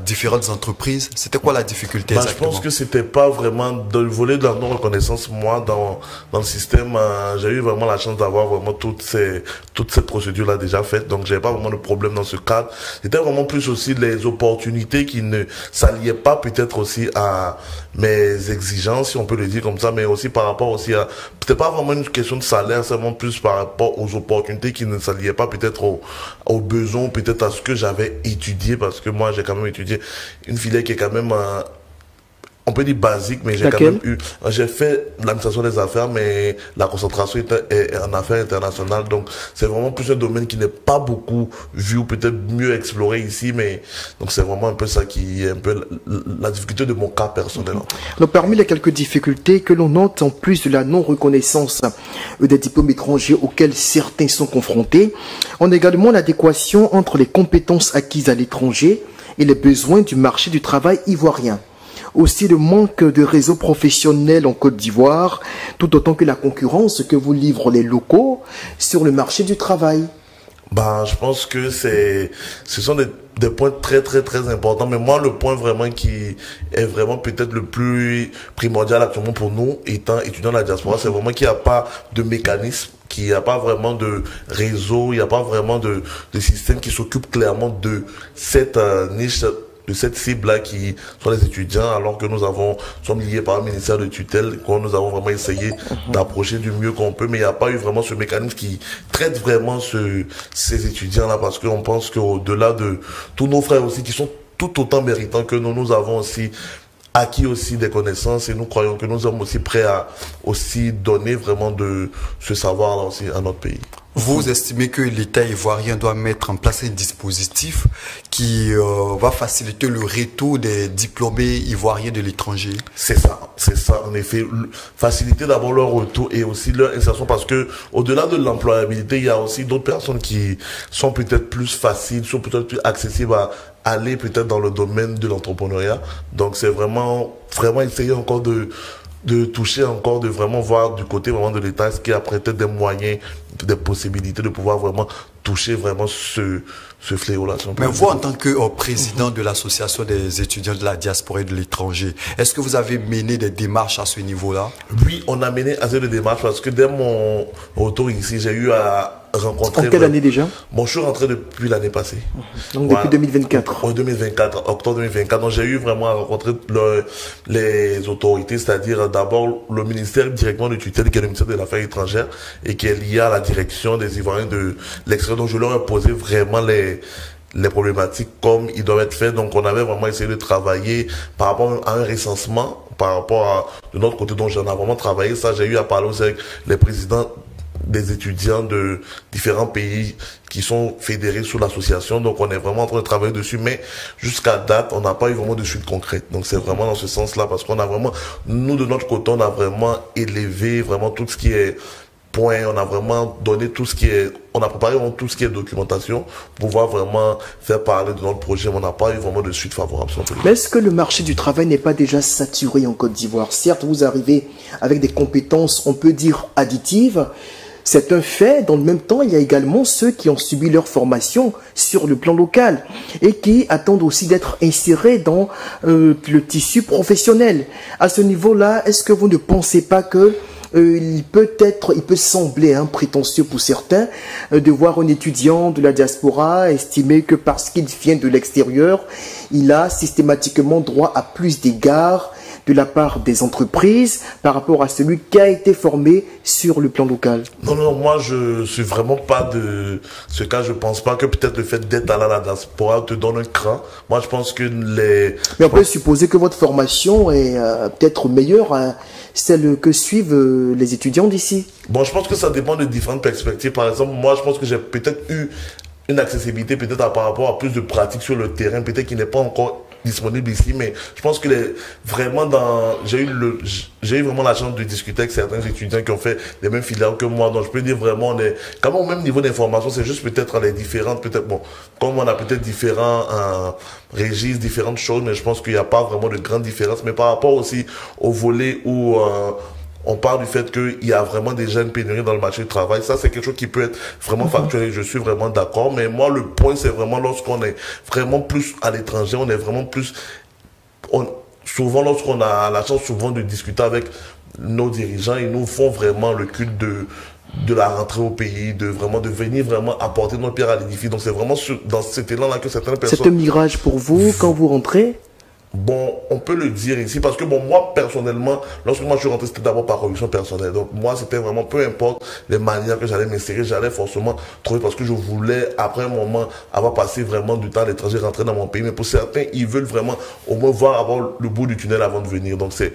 différentes entreprises? C'était quoi la difficulté exactement? Je pense que c'était pas vraiment dans le volet de la non-reconnaissance. Moi, dans le système, j'ai eu vraiment la chance d'avoir vraiment toutes ces procédures-là déjà faites. Donc, j'avais pas vraiment de problème dans ce cadre. C'était vraiment plus aussi les opportunités qui ne s'alliaient pas peut-être aussi à mes exigences, si on peut le dire comme ça, mais aussi par rapport aussi à... C'était pas vraiment une question de salaire, c'est vraiment plus par rapport aux opportunités qui ne s'alliaient pas peut-être aux besoins, peut-être à ce que j'avais étudié, parce que moi j'ai quand même étudié une filière qui est quand même on peut dire basique, mais j'ai fait l'administration des affaires, mais la concentration est en affaires internationales, donc c'est vraiment plus un domaine qui n'est pas beaucoup vu ou peut-être mieux exploré ici, mais donc c'est vraiment un peu ça qui est un peu la difficulté de mon cas personnel. Donc, parmi les quelques difficultés que l'on note, en plus de la non-reconnaissance des diplômes étrangers auxquels certains sont confrontés, on a également l'adéquation entre les compétences acquises à l'étranger et les besoins du marché du travail ivoirien. Aussi le manque de réseau professionnel en Côte d'Ivoire, tout autant que la concurrence que vous livrent les locaux sur le marché du travail. Bah, je pense que ce sont des points très très très importants, mais moi le point vraiment qui est vraiment peut-être le plus primordial actuellement pour nous étant étudiants de la diaspora, c'est vraiment qu'il n'y a pas de mécanisme, qu'il n'y a pas vraiment de réseau, il n'y a pas vraiment de système qui s'occupe clairement de cette niche, de cette cible-là qui sont les étudiants, alors que nous sommes liés par un ministère de tutelle, quand nous avons vraiment essayé d'approcher du mieux qu'on peut, mais il n'y a pas eu vraiment ce mécanisme qui traite vraiment ces étudiants-là, parce qu'on pense qu'au-delà de tous nos frères aussi qui sont tout autant méritants que nous avons aussi acquis aussi des connaissances et nous croyons que nous sommes aussi prêts à aussi donner vraiment de ce savoir-là aussi à notre pays. Vous estimez que l'État ivoirien doit mettre en place un dispositif qui va faciliter le retour des diplômés ivoiriens de l'étranger? C'est ça, en effet. Faciliter d'abord leur retour et aussi leur insertion, parce que au-delà de l'employabilité, il y a aussi d'autres personnes qui sont peut-être plus faciles, sont peut-être plus accessibles à aller peut-être dans le domaine de l'entrepreneuriat. Donc c'est vraiment essayer encore de toucher encore, de vraiment voir du côté vraiment de l'État, ce qui a peut-être des moyens, des possibilités de pouvoir vraiment toucher vraiment ce fléau-là. Mais vous, en tant que président de l'association des étudiants de la diaspora et de l'étranger, est-ce que vous avez mené des démarches à ce niveau-là? Oui, on a mené assez de démarches parce que dès mon retour ici, j'ai eu à rencontré... En quelle année déjà? Bon, je suis rentré depuis l'année passée. Donc voilà. Depuis 2024. En 2024, octobre 2024. Donc j'ai eu vraiment à rencontrer les autorités, c'est-à-dire d'abord le ministère directement de tutelle, qui est le ministère des Affaires étrangères et qui est lié à la direction des Ivoiriens de l'extérieur. Donc je leur ai posé vraiment les problématiques comme ils doivent être faits. Donc on avait vraiment essayé de travailler par rapport à un recensement, par rapport à de notre côté, dont j'en ai vraiment travaillé. Ça, j'ai eu à parler aussi avec les présidents des étudiants de différents pays qui sont fédérés sous l'association. Donc on est vraiment en train de travailler dessus, mais jusqu'à date, on n'a pas eu vraiment de suite concrète. Donc c'est vraiment dans ce sens-là, parce qu'on a vraiment, nous de notre côté, on a vraiment élevé vraiment tout ce qui est point, on a vraiment donné tout ce qui est, on a préparé vraiment tout ce qui est documentation pour pouvoir vraiment faire parler de notre projet, mais on n'a pas eu vraiment de suite favorable. Mais est-ce que le marché du travail n'est pas déjà saturé en Côte d'Ivoire? Certes, vous arrivez avec des compétences, on peut dire, additives. C'est un fait. Dans le même temps, il y a également ceux qui ont subi leur formation sur le plan local et qui attendent aussi d'être insérés dans le tissu professionnel. À ce niveau-là, est-ce que vous ne pensez pas que il peut sembler prétentieux pour certains de voir un étudiant de la diaspora estimer que parce qu'il vient de l'extérieur, il a systématiquement droit à plus d'égards de la part des entreprises par rapport à celui qui a été formé sur le plan local? Non, moi je suis vraiment pas de ce cas. Je pense pas que peut-être le fait d'être à la diaspora te donne un cran. Moi je pense que Mais on peut supposer que votre formation est peut-être meilleure à celle que suivent les étudiants d'ici. Bon, je pense que ça dépend de différentes perspectives. Par exemple, moi je pense que j'ai peut-être eu une accessibilité peut-être par rapport à plus de pratiques sur le terrain, peut-être qu'il n'est pas encore disponible ici, mais je pense que vraiment j'ai eu vraiment la chance de discuter avec certains étudiants qui ont fait les mêmes filières que moi, donc je peux dire vraiment on est quand même au même niveau d'information. C'est juste peut-être les différentes, bon, comme on a peut-être différents registres, différentes choses, mais je pense qu'il n'y a pas vraiment de grande différence. Mais par rapport aussi au volet où on parle du fait qu'il y a vraiment déjà une pénurie dans le marché du travail. Ça, c'est quelque chose qui peut être vraiment factuel et je suis vraiment d'accord. Mais moi, le point, c'est vraiment lorsqu'on est vraiment plus à l'étranger, on est vraiment plus... souvent, lorsqu'on a la chance souvent de discuter avec nos dirigeants, ils nous font vraiment le culte de la rentrée au pays, de venir vraiment apporter notre pierre à l'édifice. Donc, c'est vraiment dans cet élan-là que certaines personnes... C'est un mirage pour vous quand vous rentrez? Bon, on peut le dire ici parce que bon, moi personnellement, lorsque moi je suis rentré, c'était d'abord par conviction personnelle. Donc moi, c'était vraiment peu importe les manières que j'allais m'insérer, j'allais forcément trouver parce que je voulais après un moment avoir passé vraiment du temps à l'étranger, rentrer dans mon pays. Mais pour certains, ils veulent vraiment au moins voir avoir le bout du tunnel avant de venir. Donc c'est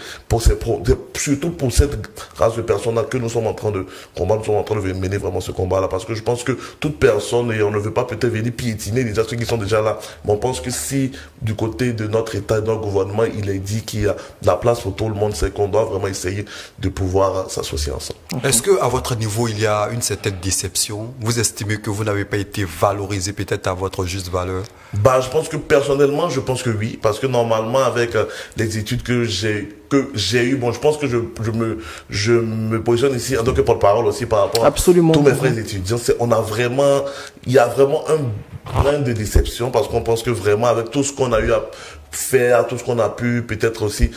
surtout pour cette race de personnes-là que nous sommes en train de combattre, nous sommes en train de mener vraiment ce combat-là parce que je pense que toute personne, et on ne veut pas peut-être venir piétiner déjà ceux qui sont déjà là, mais on pense que si du côté de notre État, notre gouvernement, il est dit qu'il y a de la place pour tout le monde, c'est qu'on doit vraiment essayer de pouvoir s'associer ensemble. Est-ce qu'à votre niveau, il y a une certaine déception? Vous estimez que vous n'avez pas été valorisé peut-être à votre juste valeur? Je pense que personnellement, je pense que oui, parce que normalement, avec les études que j'ai eues, bon, je pense que je me positionne ici en tant que porte-parole aussi par rapport à tous mes frères étudiants. Il y a vraiment un brin de déception parce qu'on pense que vraiment avec tout ce qu'on a eu à faire, tout ce qu'on a pu peut-être aussi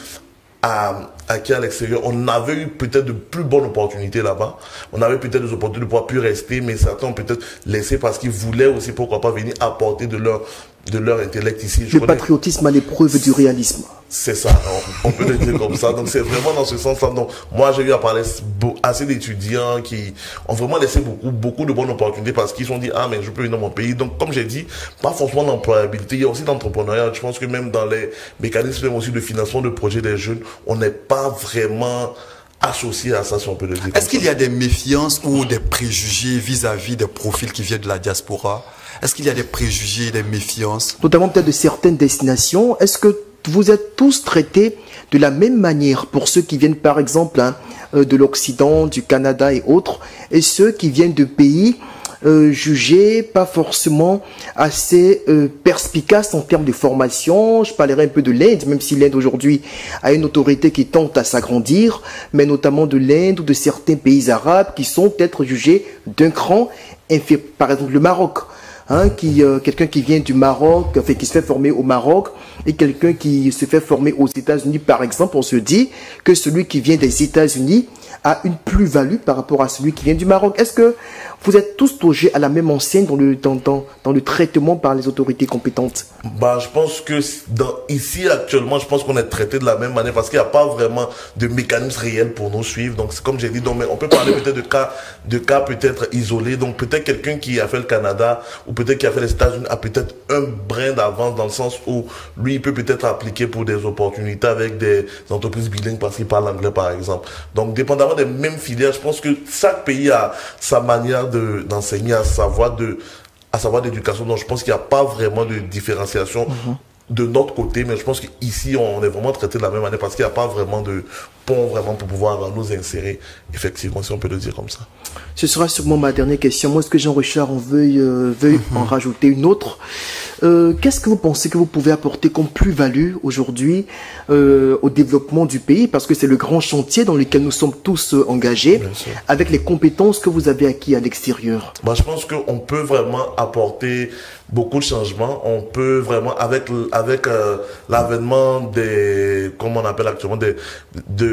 acquérir à l'extérieur, on avait eu peut-être de plus bonnes opportunités là-bas. On avait peut-être des opportunités de pouvoir plus rester, mais certains ont peut-être laissé parce qu'ils voulaient aussi, pourquoi pas, venir apporter de leur intellect ici. Le patriotisme à l'épreuve du réalisme. C'est ça, on peut le dire comme ça. Donc c'est vraiment dans ce sens-là. Donc moi j'ai eu à parler assez d'étudiants qui ont vraiment laissé beaucoup de bonnes opportunités parce qu'ils se sont dit mais je peux venir dans mon pays. Donc comme j'ai dit, pas forcément d'employabilité, il y a aussi d'entrepreneuriat. Je pense que même dans les mécanismes aussi de financement de projets des jeunes, on n'est pas vraiment associé à ça, si on peut le dire. Est-ce qu'il y a des méfiances ou des préjugés vis-à-vis des profils qui viennent de la diaspora? Est-ce qu'il y a des préjugés, des méfiances? Notamment peut-être de certaines destinations. Est-ce que vous êtes tous traités de la même manière pour ceux qui viennent par exemple de l'Occident, du Canada et autres, et ceux qui viennent de pays jugés pas forcément assez perspicaces en termes de formation? Je parlerai un peu de l'Inde, même si l'Inde aujourd'hui a une autorité qui tente à s'agrandir, mais notamment de l'Inde ou de certains pays arabes qui sont peut-être jugés d'un cran inférieur. Par exemple le Maroc. Quelqu'un qui vient du Maroc, qui se fait former au Maroc, et quelqu'un qui se fait former aux États-Unis, par exemple, on se dit que celui qui vient des États-Unis a une plus-value par rapport à celui qui vient du Maroc? Est-ce que vous êtes tous logés à la même enseigne dans le traitement par les autorités compétentes? Bah, je pense que ici, actuellement, je pense qu'on est traité de la même manière parce qu'il n'y a pas vraiment de mécanisme réel pour nous suivre. Donc, c'est comme j'ai dit, donc, mais on peut parler peut-être de cas peut-être isolés. Donc, peut-être quelqu'un qui a fait le Canada ou peut-être qui a fait les États-Unis a peut-être un brin d'avance dans le sens où lui, il peut peut-être appliquer pour des opportunités avec des entreprises bilingues parce qu'il parle anglais, par exemple. Donc, dépendamment des mêmes filières, je pense que chaque pays a sa manière d'enseigner, à savoir d'éducation. Donc, je pense qu'il n'y a pas vraiment de différenciation de notre côté, mais je pense qu'ici, on est vraiment traité de la même manière parce qu'il n'y a pas vraiment de pont vraiment pour pouvoir nous insérer, effectivement, si on peut le dire comme ça. Ce sera sûrement ma dernière question. Moi, est-ce que Jean-Richard veuille en rajouter une autre? Qu'est-ce que vous pensez que vous pouvez apporter comme plus-value aujourd'hui au développement du pays? Parce que c'est le grand chantier dans lequel nous sommes tous engagés, avec les compétences que vous avez acquises à l'extérieur. Bah, je pense qu'on peut vraiment apporter beaucoup de changements. On peut vraiment, avec l'avènement des, comme on appelle actuellement, de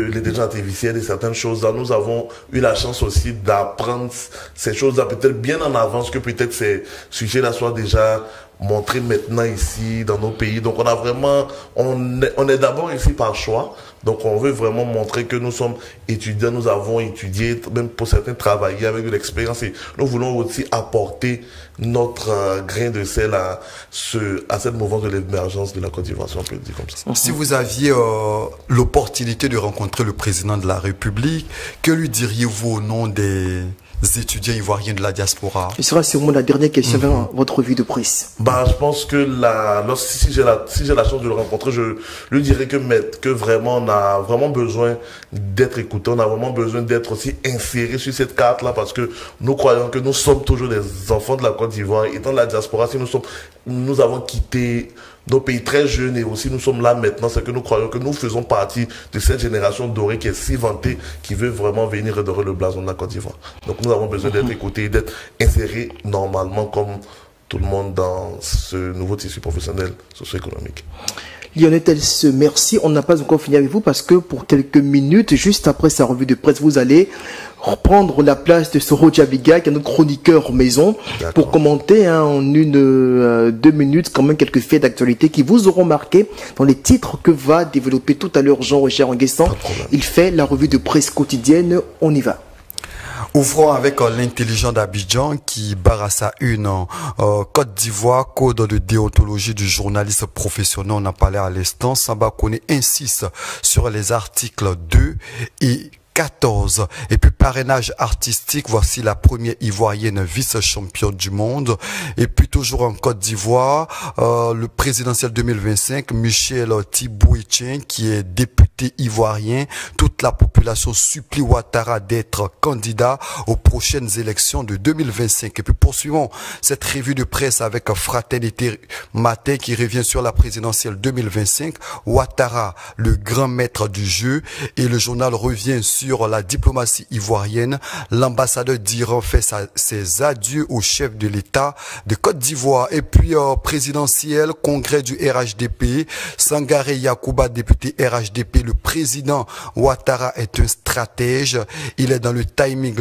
l'intelligence artificielle et certaines choses là, nous avons eu la chance aussi d'apprendre ces choses-là peut-être bien en avance que peut-être ces sujets-là soient déjà montrés maintenant ici dans nos pays. Donc on a vraiment, on est d'abord ici par choix. Donc on veut vraiment montrer que nous sommes étudiants, nous avons étudié, même pour certains travailler avec de l'expérience et nous voulons aussi apporter notre grain de sel à cette mouvance de l'émergence de la Côte d'Ivoire, si on peut le dire comme ça. Si vous aviez l'opportunité de rencontrer le président de la République, que lui diriez-vous au nom des étudiants ivoiriens de la diaspora? Ce sera sûrement la dernière question dans votre revue de presse. Bah, je pense que si j'ai la chance de le rencontrer, je lui dirais que vraiment on a vraiment besoin d'être écouté, on a vraiment besoin d'être aussi inséré sur cette carte-là parce que nous croyons que nous sommes toujours des enfants de la Côte d'Ivoire. Étant de la diaspora, si nous avons quitté nos pays très jeunes et aussi nous sommes là maintenant, c'est que nous croyons que nous faisons partie de cette génération dorée qui est si vantée, qui veut vraiment venir redorer le blason de la Côte d'Ivoire. Donc nous avons besoin d'être écoutés, d'être insérés normalement comme tout le monde dans ce nouveau tissu professionnel socio-économique. Lionel Tels, merci. On n'a pas encore fini avec vous parce que pour quelques minutes, juste après sa revue de presse, vous allez reprendre la place de Soro Diabiga, qui est notre chroniqueur maison, pour commenter en 2 minutes quand même quelques faits d'actualité qui vous auront marqué dans les titres que va développer tout à l'heure Jean-Richard Nguessan. Il fait la revue de presse quotidienne. On y va. Ouvrons avec l'intelligent d'Abidjan qui barre à sa une Côte d'Ivoire, code de déontologie du journaliste professionnel. On a parlé à l'instant. Samba Kone insiste sur les articles 2 et 14. Et puis parrainage artistique, voici la première ivoirienne vice-championne du monde. Et puis toujours en Côte d'Ivoire, le présidentiel 2025, Michel Thibouetien, qui est député ivoirien. Toute la population supplie Ouattara d'être candidat aux prochaines élections de 2025. Et puis poursuivons cette revue de presse avec Fraternité Matin qui revient sur la présidentielle 2025. Ouattara, le grand maître du jeu, et le journal revient sur la diplomatie ivoirienne. L'ambassadeur d'Iran fait ses adieux au chef de l'État de Côte d'Ivoire. Et puis présidentiel, congrès du RHDP, Sangaré Yacouba, député RHDP, le président Ouattara est un stratège. Il est dans le timing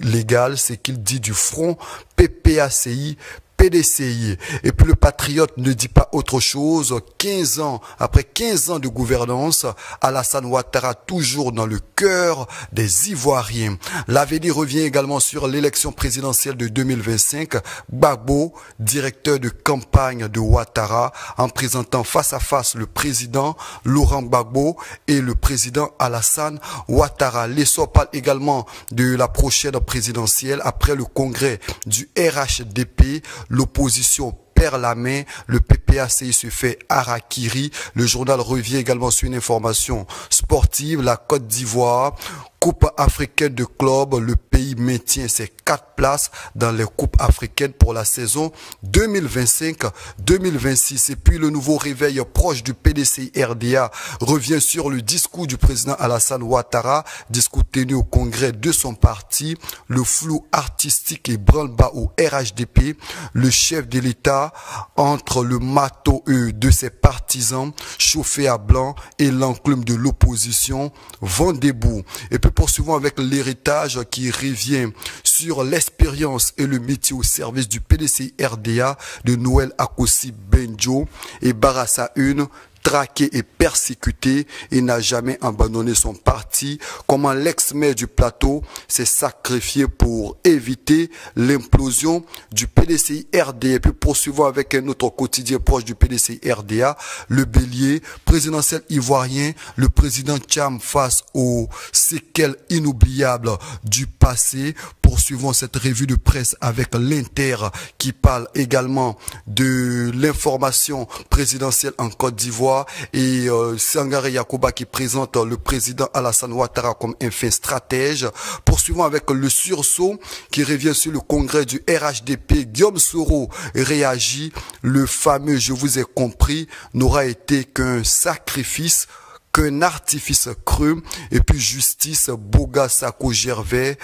légal, c'est qu'il dit du front PPACI, PDCI. Et puis le patriote ne dit pas autre chose. 15 ans, après 15 ans de gouvernance, Alassane Ouattara toujours dans le cœur des Ivoiriens. L'avenir revient également sur l'élection présidentielle de 2025. Gbagbo, directeur de campagne de Ouattara, en présentant face à face le président Laurent Gbagbo et le président Alassane Ouattara. L'essor parle également de la prochaine présidentielle après le congrès du RHDP. L'opposition perd la main, le PPACI se fait harakiri. Le journal revient également sur une information sportive. La Côte d'Ivoire, Coupe africaine de club, le pays maintient ses 4 places dans les coupes africaines pour la saison 2025-2026. Et puis le nouveau réveil proche du PDCI RDA revient sur le discours du président Alassane Ouattara, discours tenu au congrès de son parti. Le flou artistique et branle-bas au RHDP, le chef de l'État entre le matos de ses partisans chauffés à blanc et l'enclume de l'opposition vent debout. Et puis puis poursuivons avec l'héritage qui revient sur l'expérience et le métier au service du PDCI RDA de Noël Akossi Benjo et Barassa 1, traqué et persécuté et n'a jamais abandonné son parti. Comment l'ex-maire du plateau s'est sacrifié pour éviter l'implosion du PDCI RDA. Et puis poursuivons avec un autre quotidien proche du PDCI RDA, le Bélier, présidentiel ivoirien, le président Tcham face aux séquelles inoubliables du passé. Poursuivons cette revue de presse avec l'Inter qui parle également de l'information présidentielle en Côte d'Ivoire et Sangaré Yakuba qui présente le président Alassane Ouattara comme un fin stratège. Poursuivons avec le sursaut qui revient sur le congrès du RHDP. Guillaume Soro réagit. Le fameux « je vous ai compris » n'aura été qu'un sacrifice, qu'un artifice creux. Et puis justice, Boga Sako Gervais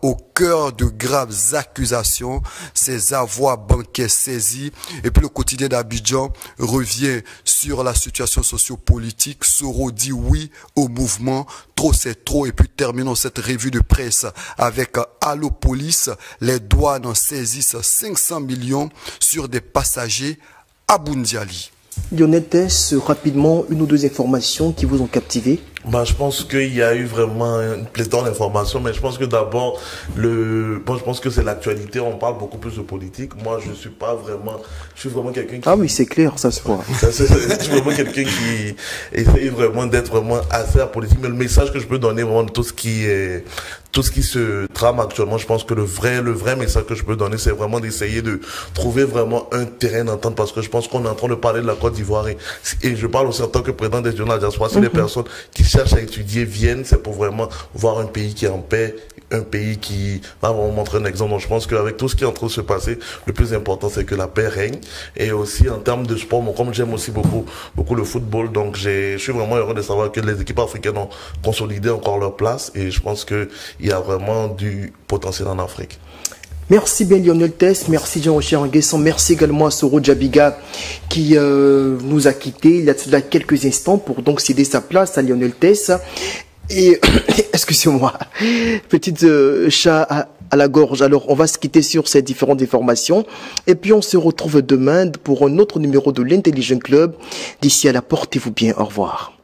au cœur de graves accusations, ses avoirs bancaires saisis. Et puis le quotidien d'Abidjan revient sur la situation sociopolitique. Soro dit oui au mouvement, trop c'est trop. Et puis terminons cette revue de presse avec Allo Police. Les douanes saisissent 500 millions sur des passagers à Bundiali. Lionel Tess, rapidement, une ou deux informations qui vous ont captivé. Je pense qu'il y a eu vraiment une pléthore d'informations, mais je pense que d'abord, je pense que c'est l'actualité, on parle beaucoup plus de politique. Moi, je suis vraiment quelqu'un qui... Ah oui, c'est clair, ça se voit. Je suis vraiment quelqu'un qui essaye vraiment d'être vraiment assez apolitique, mais le message que je peux donner vraiment de tout ce qui se trame actuellement, je pense que le vrai message que je peux donner, c'est vraiment d'essayer de trouver vraiment un terrain d'entente, parce que je pense qu'on est en train de parler de la Côte d'Ivoire et je parle aussi en tant que président des journaux de la diaspora. Si les personnes qui cherchent à étudier viennent, c'est pour vraiment voir un pays qui est en paix, un pays qui va vraiment montrer un exemple. Donc je pense qu'avec tout ce qui est en train de se passer, le plus important c'est que la paix règne. Et aussi en termes de sport, comme j'aime aussi beaucoup le football, donc je suis vraiment heureux de savoir que les équipes africaines ont consolidé encore leur place et je pense qu'il y a vraiment du potentiel en Afrique. Merci bien Lionel Tess, merci Jean-Rocher Nguessan, merci également à Soro Djabiga qui nous a quittés il y a cela quelques instants pour donc céder sa place à Lionel Tess. Et excusez-moi, petite chat à la gorge. Alors on va se quitter sur ces différentes informations et puis on se retrouve demain pour un autre numéro de l'Intelligent Club. D'ici à là, portez-vous bien, au revoir.